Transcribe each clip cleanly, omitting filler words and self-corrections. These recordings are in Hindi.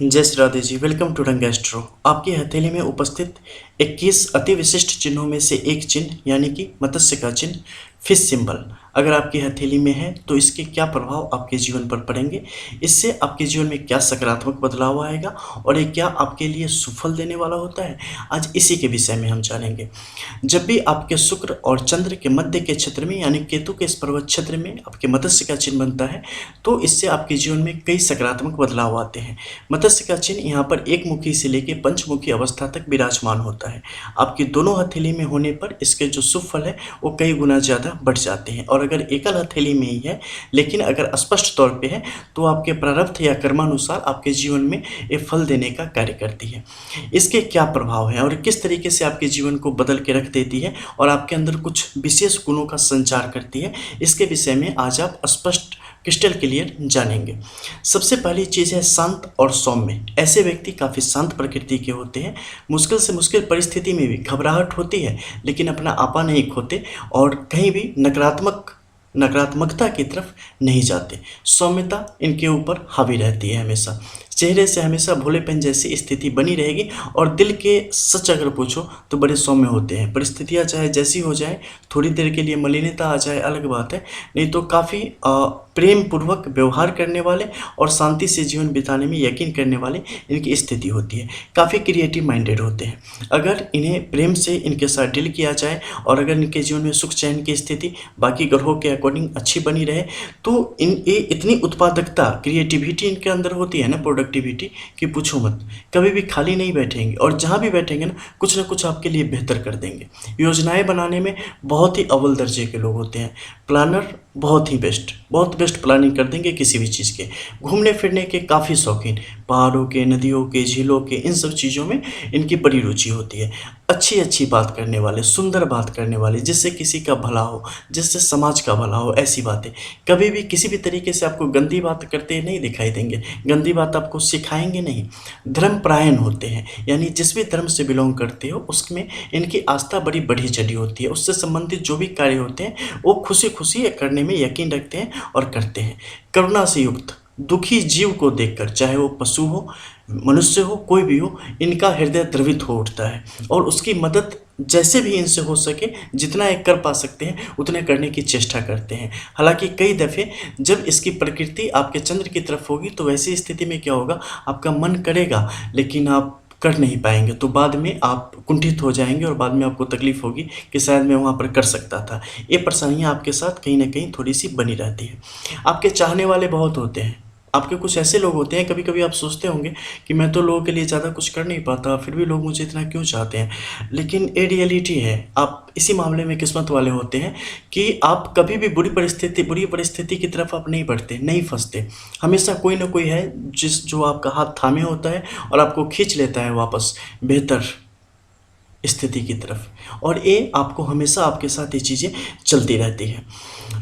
जय श्री राधे जी। वेलकम टू रंग एस्ट्रो। आपकी हथेली में उपस्थित 21 अति विशिष्ट चिन्हों में से एक चिन्ह यानी कि मत्स्य का चिन्ह, फिश सिंबल, अगर आपकी हथेली में है तो इसके क्या प्रभाव आपके जीवन पर पड़ेंगे, इससे आपके जीवन में क्या सकारात्मक बदलाव आएगा और ये क्या आपके लिए सुफल देने वाला होता है, आज इसी के विषय में हम जानेंगे। जब भी आपके शुक्र और चंद्र के मध्य के क्षेत्र में यानी केतु के इस पर्वत क्षेत्र में आपके मत्स्य का चिन्ह बनता है तो इससे आपके जीवन में कई सकारात्मक बदलाव आते हैं। मत्स्य का चिन्ह यहाँ पर एक मुखी से लेकर पंचमुखी अवस्था तक विराजमान होता है। आपकी दोनों हथेली में होने पर इसके जो शुभ फल है वो कई गुना ज़्यादा बढ़ जाते हैं, और अगर एकल हथेली में ही है लेकिन अगर स्पष्ट तौर पे है तो आपके प्रारब्ध या कर्मानुसार आपके जीवन में ये फल देने का कार्य करती है। इसके क्या प्रभाव हैं और किस तरीके से आपके जीवन को बदल के रख देती है और आपके अंदर कुछ विशेष गुणों का संचार करती है, इसके विषय में आज आप स्पष्ट क्रिस्टल क्लियर जानेंगे। सबसे पहली चीज़ है शांत और सौम्य। ऐसे व्यक्ति काफ़ी शांत प्रकृति के होते हैं। मुश्किल से मुश्किल परिस्थिति में भी घबराहट होती है लेकिन अपना आपा नहीं खोते और कहीं भी नकारात्मकता की तरफ नहीं जाते। सौम्यता इनके ऊपर हावी रहती है हमेशा। चेहरे से हमेशा भोलेपन जैसी स्थिति बनी रहेगी और दिल के सच अगर पूछो तो बड़े सौम्य होते हैं। परिस्थितियाँ चाहे जैसी हो जाए, थोड़ी देर के लिए मलिनता आ जाए अलग बात है, नहीं तो काफ़ी प्रेम पूर्वक व्यवहार करने वाले और शांति से जीवन बिताने में यकीन करने वाले इनकी स्थिति होती है। काफ़ी क्रिएटिव माइंडेड होते हैं। अगर इन्हें प्रेम से इनके साथ डील किया जाए और अगर इनके जीवन में सुख चैन की स्थिति बाकी ग्रहों के अकॉर्डिंग अच्छी बनी रहे तो ये इतनी उत्पादकता, क्रिएटिविटी इनके अंदर होती है ना, प्रोडक्टिविटी, कि पूछो मत। कभी भी खाली नहीं बैठेंगे और जहाँ भी बैठेंगे ना कुछ आपके लिए बेहतर कर देंगे। योजनाएं बनाने में बहुत ही अव्वल दर्जे के लोग होते हैं। प्लानर बहुत बेस्ट प्लानिंग कर देंगे किसी भी चीज़ के। घूमने फिरने के काफ़ी शौकीन, पहाड़ों के, नदियों के, झीलों के, इन सब चीज़ों में इनकी बड़ी रुचि होती है। अच्छी बात करने वाले, सुंदर बात करने वाले, जिससे किसी का भला हो, जिससे समाज का भला हो, ऐसी बातें। कभी भी किसी भी तरीके से आपको गंदी बात करते नहीं दिखाई देंगे, गंदी बात आपको सिखाएंगे नहीं। धर्मपरायण होते हैं, यानी जिस भी धर्म से बिलोंग करते हो उसमें इनकी आस्था बड़ी बढ़ी चढ़ी होती है। उससे संबंधित जो भी कार्य होते हैं वो खुशी खुशी करने में यकीन रखते हैं और करते हैं। करुणा से युक्त दुखी जीव को देखकर, चाहे वो पशु हो, मनुष्य हो, कोई भी हो, इनका हृदय द्रवित हो उठता है और उसकी मदद जैसे भी इनसे हो सके, जितना एक कर पा सकते हैं उतने करने की चेष्टा करते हैं। हालांकि कई दफ़े जब इसकी प्रकृति आपके चंद्र की तरफ होगी तो वैसी स्थिति में क्या होगा, आपका मन करेगा लेकिन आप कर नहीं पाएंगे, तो बाद में आप कुंठित हो जाएंगे और बाद में आपको तकलीफ होगी कि शायद मैं वहाँ पर कर सकता था। ये परेशानियाँ आपके साथ कहीं ना कहीं थोड़ी सी बनी रहती है। आपके चाहने वाले बहुत होते हैं। आपके कुछ ऐसे लोग होते हैं, कभी कभी आप सोचते होंगे कि मैं तो लोगों के लिए ज़्यादा कुछ कर नहीं पाता, फिर भी लोग मुझे इतना क्यों चाहते हैं, लेकिन ये रियलिटी है। आप इसी मामले में किस्मत वाले होते हैं कि आप कभी भी बुरी परिस्थिति की तरफ आप नहीं बढ़ते, नहीं फंसते। हमेशा कोई ना कोई है जो आपका हाथ थामे होता है और आपको खींच लेता है वापस बेहतर स्थिति की तरफ, और ये आपको हमेशा आपके साथ ये चीज़ें चलती रहती है।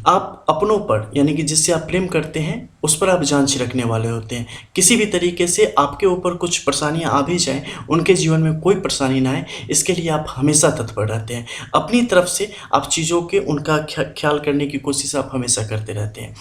आप अपनों पर, यानी कि जिससे आप प्रेम करते हैं उस पर आप जान छिड़कने वाले होते हैं। किसी भी तरीके से आपके ऊपर कुछ परेशानियां आ भी जाएं, उनके जीवन में कोई परेशानी ना आए, इसके लिए आप हमेशा तत्पर रहते हैं। अपनी तरफ से आप चीज़ों के उनका ख्याल करने की कोशिश आप हमेशा करते रहते हैं।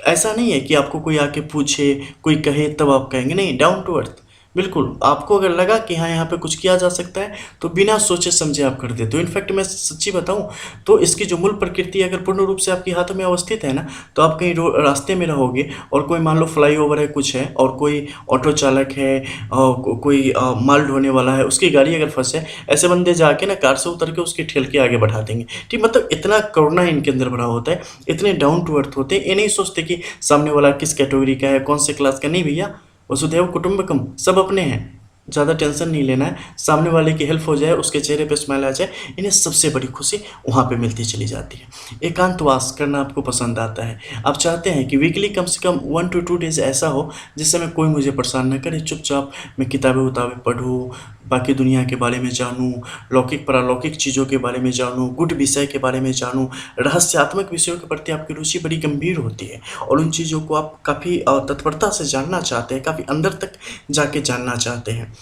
ऐसा नहीं है कि आपको कोई आके पूछे, कोई कहे तब आप कहेंगे, नहीं, डाउन टू अर्थ। बिल्कुल, आपको अगर लगा कि हाँ यहाँ पे कुछ किया जा सकता है तो बिना सोचे समझे आप कर देते हो। इनफैक्ट मैं सच्ची बताऊँ तो इसकी जो मूल प्रकृति अगर पूर्ण रूप से आपके हाथों में अवस्थित है ना, तो आप कहीं रास्ते में रहोगे और कोई मान लो फ्लाईओवर है, कुछ है, और कोई ऑटो चालक है और कोई माल ढोने वाला है, उसकी गाड़ी अगर फंसे, ऐसे बंदे जाके ना कार से उतर के उसके ठेल के आगे बढ़ा देंगे। ठीक, मतलब इतना करुणा इनके अंदर भरा होता है, इतने डाउन टू अर्थ होते हैं। ये नहीं सोचते कि सामने वाला किस कैटेगरी का है, कौन से क्लास का। नहीं भैया, वसुधैव कुटुंबकम, सब अपने हैं, ज़्यादा टेंशन नहीं लेना है। सामने वाले की हेल्प हो जाए, उसके चेहरे पे स्माइल आ जाए, इन्हें सबसे बड़ी खुशी वहाँ पे मिलती चली जाती है। एकांतवास करना आपको पसंद आता है। आप चाहते हैं कि वीकली कम से कम 1 to 2 डेज ऐसा हो जिस समय कोई मुझे परेशान न करे, चुपचाप मैं किताबें पढ़ूँ, बाकी दुनिया के बारे में जानूँ, लौकिक पारलौकिक चीज़ों के बारे में जानूँ, गुड विषय के बारे में जानूँ। रहस्यात्मक विषयों के प्रति आपकी रुचि बड़ी गंभीर होती है और उन चीज़ों को आप काफ़ी तत्परता से जानना चाहते हैं, काफ़ी अंदर तक जाके जानना चाहते हैं।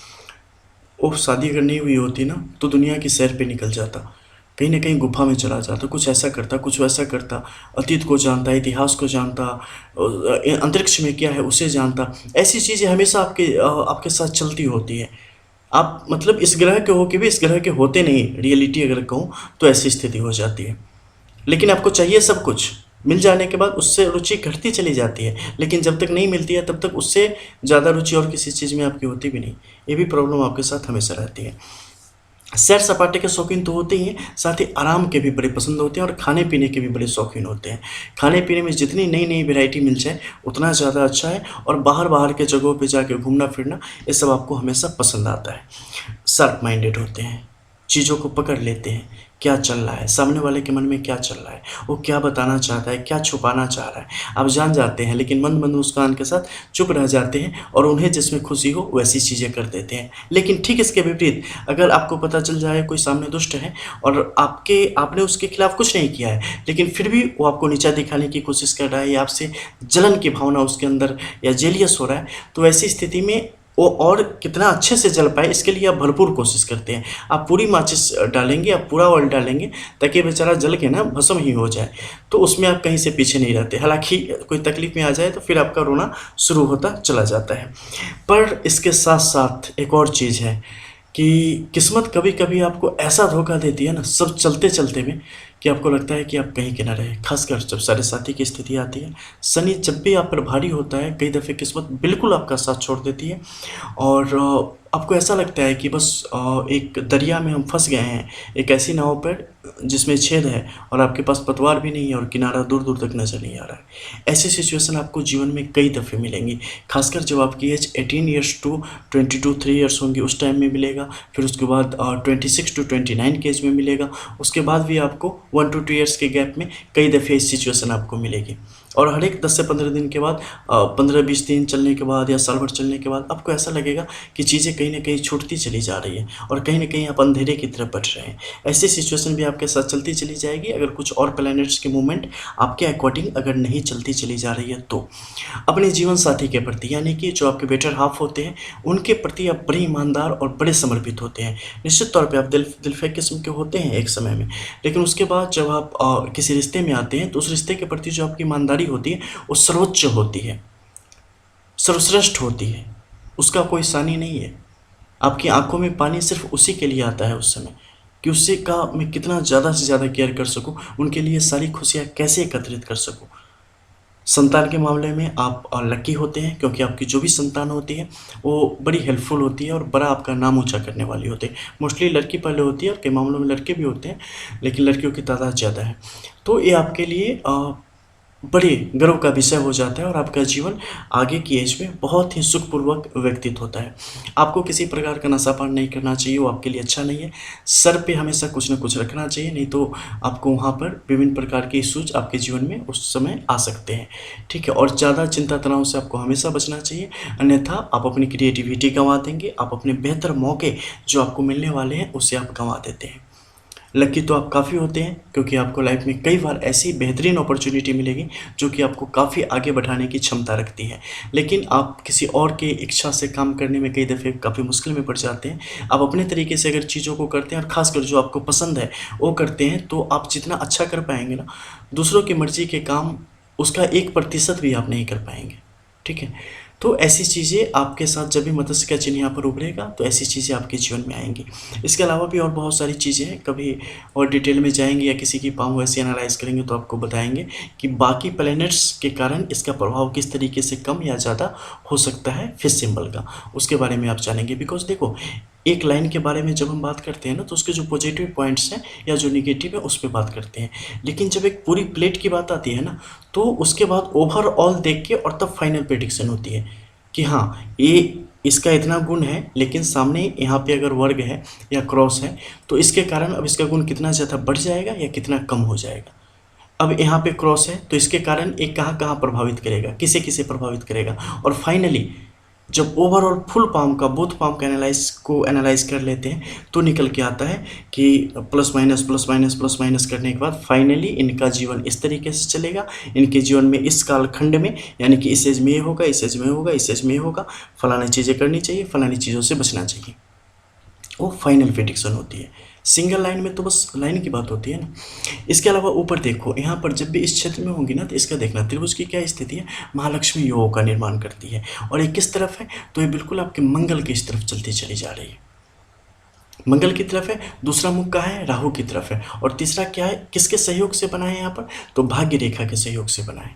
वो शादी अगर नहीं हुई होती ना तो दुनिया की सैर पे निकल जाता। कहीं न कहीं गुफ़ा में चला जाता, कुछ ऐसा करता, कुछ वैसा करता, अतीत को जानता, इतिहास को जानता, अंतरिक्ष में क्या है उसे जानता। ऐसी चीज़ें हमेशा आपके साथ चलती होती हैं। आप मतलब इस ग्रह के हो के भी इस ग्रह के होते नहीं, रियलिटी अगर कहूँ तो ऐसी स्थिति हो जाती है। लेकिन आपको चाहिए सब कुछ, मिल जाने के बाद उससे रुचि घटती चली जाती है, लेकिन जब तक नहीं मिलती है तब तक उससे ज़्यादा रुचि और किसी चीज़ में आपकी होती भी नहीं। ये भी प्रॉब्लम आपके साथ हमेशा रहती है। सैर सपाटे के शौकीन तो होते ही हैं, साथ ही आराम के भी बड़े पसंद होते हैं और खाने पीने के भी बड़े शौकीन होते हैं। खाने पीने में जितनी नई नई वैरायटी मिल जाए उतना ज़्यादा अच्छा है, और बाहर बाहर के जगहों पे जाके घूमना फिरना ये सब आपको हमेशा पसंद आता है। शार्प माइंडेड होते हैं, चीज़ों को पकड़ लेते हैं, क्या चल रहा है, सामने वाले के मन में क्या चल रहा है, वो क्या बताना चाहता है, क्या छुपाना चाह रहा है, आप जान जाते हैं, लेकिन मंद मंद मुस्कान के साथ चुप रह जाते हैं और उन्हें जिसमें खुशी हो वैसी चीज़ें कर देते हैं। लेकिन ठीक इसके विपरीत, अगर आपको पता चल जाए कोई सामने दुष्ट है और आपने उसके खिलाफ कुछ नहीं किया है, लेकिन फिर भी वो आपको नीचा दिखाने की कोशिश कर रहा है या आपसे जलन की भावना उसके अंदर या जेलियस हो रहा है, तो ऐसी स्थिति में वो और कितना अच्छे से जल पाए इसके लिए आप भरपूर कोशिश करते हैं। आप पूरी माचिस डालेंगे, आप पूरा ऑयल डालेंगे ताकि बेचारा जल के ना भस्म ही हो जाए, तो उसमें आप कहीं से पीछे नहीं रहते। हालाँकि कोई तकलीफ़ में आ जाए तो फिर आपका रोना शुरू होता चला जाता है। पर इसके साथ-साथ एक और चीज़ है कि किस्मत कभी-कभी आपको ऐसा धोखा देती है ना, सब चलते-चलते में, कि आपको लगता है कि आप कहीं के ना रहे। ख़ासकर जब साढ़े साथी की स्थिति आती है, शनि जब भी आप पर भारी होता है, कई दफ़े किस्मत बिल्कुल आपका साथ छोड़ देती है और आपको ऐसा लगता है कि बस एक दरिया में हम फँस गए हैं, एक ऐसी नाव पर जिसमें छेद है और आपके पास पतवार भी नहीं है और किनारा दूर-दूर तक नज़र नहीं आ रहा है। ऐसी सिचुएशन आपको जीवन में कई दफ़े मिलेंगी, ख़ासकर जब आपकी एज 18 इयर्स टू 22-3 इयर्स होंगी, उस टाइम में मिलेगा। फिर उसके बाद 26 टू 29 के एज में मिलेगा। उसके बाद भी आपको 1 टू 2 इयर्स के गैप में कई दफ़े इस सिचुएशन आपको मिलेगी। और हर एक 10 से 15 दिन के बाद 15-20 दिन चलने के बाद या साल भर चलने के बाद आपको ऐसा लगेगा कि चीज़ें कहीं न कहीं छूटती चली जा रही हैं और कहीं न कहीं आप अंधेरे की तरफ बढ़ रहे हैं। ऐसी सिचुएशन भी आपके साथ चलती चली जाएगी अगर कुछ और प्लैनेट्स की मूवमेंट आपके अकॉर्डिंग अगर नहीं चलती चली जा रही है तो। अपने जीवन साथी के प्रति, यानी कि जो आपके बेटर हाफ़ होते हैं, उनके प्रति आप बड़े ईमानदार और बड़े समर्पित होते हैं। निश्चित तौर पे आप दिल-फेंक किस्म के होते हैं एक समय में, लेकिन उसके बाद जब आप किसी रिश्ते में आते हैं तो उस रिश्ते के प्रति जो आपकी ईमानदारी होती है वो सर्वोच्च होती है, सर्वश्रेष्ठ होती है, उसका कोई सानी नहीं है। आपकी आंखों में पानी सिर्फ उसी के लिए आता है उस समय कि उससे का मैं कितना ज़्यादा से ज़्यादा केयर कर सकूं, उनके लिए सारी खुशियां कैसे एकत्रित कर सकूं। संतान के मामले में आप लकी होते हैं क्योंकि आपकी जो भी संतान होती है वो बड़ी हेल्पफुल होती है और बड़ा आपका नाम ऊंचा करने वाली होती है। मोस्टली लड़की पहले होती है और कई मामलों में लड़के भी होते हैं, लेकिन लड़कियों की तादाद ज़्यादा है। तो ये आपके लिए बड़े गर्व का विषय हो जाता है और आपका जीवन आगे की एज में बहुत ही सुखपूर्वक व्यतीत होता है। आपको किसी प्रकार का नशा-पान नहीं करना चाहिए, वो आपके लिए अच्छा नहीं है। सर पे हमेशा कुछ न कुछ रखना चाहिए, नहीं तो आपको वहाँ पर विभिन्न प्रकार के इश्यूज़ आपके जीवन में उस समय आ सकते हैं, ठीक है? और ज़्यादा चिंता तनाव से आपको हमेशा बचना चाहिए, अन्यथा आप अपनी क्रिएटिविटी गँवा देंगे, आप अपने बेहतर मौके जो आपको मिलने वाले हैं, उसे आप गँवा देते हैं। लकी तो आप काफ़ी होते हैं क्योंकि आपको लाइफ में कई बार ऐसी बेहतरीन अपॉर्चुनिटी मिलेगी जो कि आपको काफ़ी आगे बढ़ाने की क्षमता रखती है, लेकिन आप किसी और की इच्छा से काम करने में कई दफ़े काफ़ी मुश्किल में पड़ जाते हैं। आप अपने तरीके से अगर चीज़ों को करते हैं और ख़ासकर जो आपको पसंद है वो करते हैं, तो आप जितना अच्छा कर पाएंगे ना, दूसरों की मर्ज़ी के काम उसका 1% भी आप नहीं कर पाएंगे, ठीक है? तो ऐसी चीज़ें आपके साथ जब भी मत्स्य का चिन्ह यहाँ पर उभरेगा तो ऐसी चीज़ें आपके जीवन में आएंगी। इसके अलावा भी और बहुत सारी चीज़ें हैं, कभी और डिटेल में जाएंगे या किसी की पाँव ऐसे एनालाइज करेंगे तो आपको बताएंगे कि बाकी प्लैनेट्स के कारण इसका प्रभाव किस तरीके से कम या ज़्यादा हो सकता है फिश सिंबल का, उसके बारे में आप जानेंगे। बिकॉज देखो, एक लाइन के बारे में जब हम बात करते हैं ना तो उसके जो पॉजिटिव पॉइंट्स हैं या जो निगेटिव है उस पर बात करते हैं, लेकिन जब एक पूरी प्लेट की बात आती है ना तो उसके बाद ओवरऑल देख के और तब फाइनल प्रेडिक्शन होती है कि हाँ ये इसका इतना गुण है, लेकिन सामने यहाँ पे अगर वर्ग है या क्रॉस है तो इसके कारण अब इसका गुण कितना ज़्यादा बढ़ जाएगा या कितना कम हो जाएगा। अब यहाँ पे क्रॉस है तो इसके कारण एक कहाँ कहाँ प्रभावित करेगा, किसे किसे प्रभावित करेगा, और फाइनली जब ओवरऑल फुल पाम का बोथ पाम का एनालाइज कर लेते हैं तो निकल के आता है कि प्लस माइनस करने के बाद फाइनली इनका जीवन इस तरीके से चलेगा, इनके जीवन में इस कालखंड में, यानी कि इस एज में ये होगा, इस एज में होगा, इस एज में होगा, फलानी चीज़ें करनी चाहिए, फलानी चीज़ों से बचना चाहिए। वो फाइनल प्रेडिक्शन होती है। सिंगल लाइन में तो बस लाइन की बात होती है ना। इसके अलावा ऊपर देखो, यहाँ पर जब भी इस क्षेत्र में होंगी ना तो इसका देखना त्रिभुज की क्या स्थिति है, महालक्ष्मी योग का निर्माण करती है। और ये किस तरफ है, तो ये बिल्कुल आपके मंगल की इस तरफ चलती चली जा रही है, मंगल की तरफ है। दूसरा मुख कहाँ है, राहु की तरफ है। और तीसरा क्या है, किसके सहयोग से बना है यहाँ पर, तो भाग्य रेखा के सहयोग से बना है।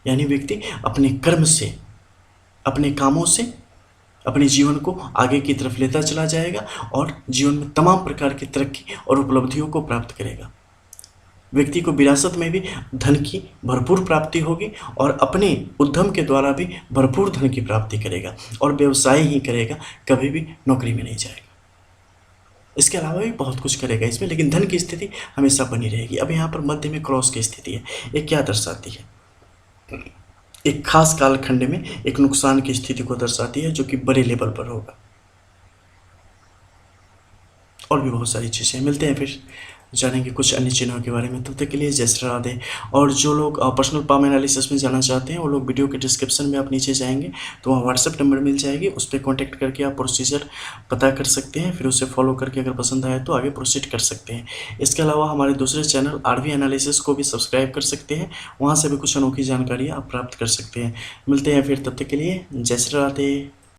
यानी व्यक्ति अपने कर्म से, अपने कामों से अपने जीवन को आगे की तरफ लेता चला जाएगा और जीवन में तमाम प्रकार की तरक्की और उपलब्धियों को प्राप्त करेगा। व्यक्ति को विरासत में भी धन की भरपूर प्राप्ति होगी और अपने उद्यम के द्वारा भी भरपूर धन की प्राप्ति करेगा और व्यवसाय ही करेगा, कभी भी नौकरी में नहीं जाएगा। इसके अलावा भी बहुत कुछ करेगा इसमें, लेकिन धन की स्थिति हमेशा बनी रहेगी। अब यहाँ पर मध्य में क्रॉस की स्थिति है, ये क्या दर्शाती है, एक खास कालखंड में एक नुकसान की स्थिति को दर्शाती है जो कि बड़े लेवल पर होगा। और भी बहुत सारी चीज़ें। मिलते हैं फिर, जानेंगे कुछ अन्य चिन्हों के बारे में। तब तक के लिए जय श्री राधे। और जो लोग पर्सनल पाम एनालिसिस में जाना चाहते हैं वो लोग वीडियो के डिस्क्रिप्शन में आप नीचे जाएंगे तो वहाँ व्हाट्सएप नंबर मिल जाएगी, उस पर कॉन्टैक्ट करके आप प्रोसीजर पता कर सकते हैं, फिर उसे फॉलो करके अगर पसंद आए तो आगे प्रोसीड कर सकते हैं। इसके अलावा हमारे दूसरे चैनल आरवी एनालिसिस को भी सब्सक्राइब कर सकते हैं, वहाँ से भी कुछ अनोखी जानकारियाँ आप प्राप्त कर सकते हैं। मिलते हैं फिर, तब तक के लिए जय श्री राधे।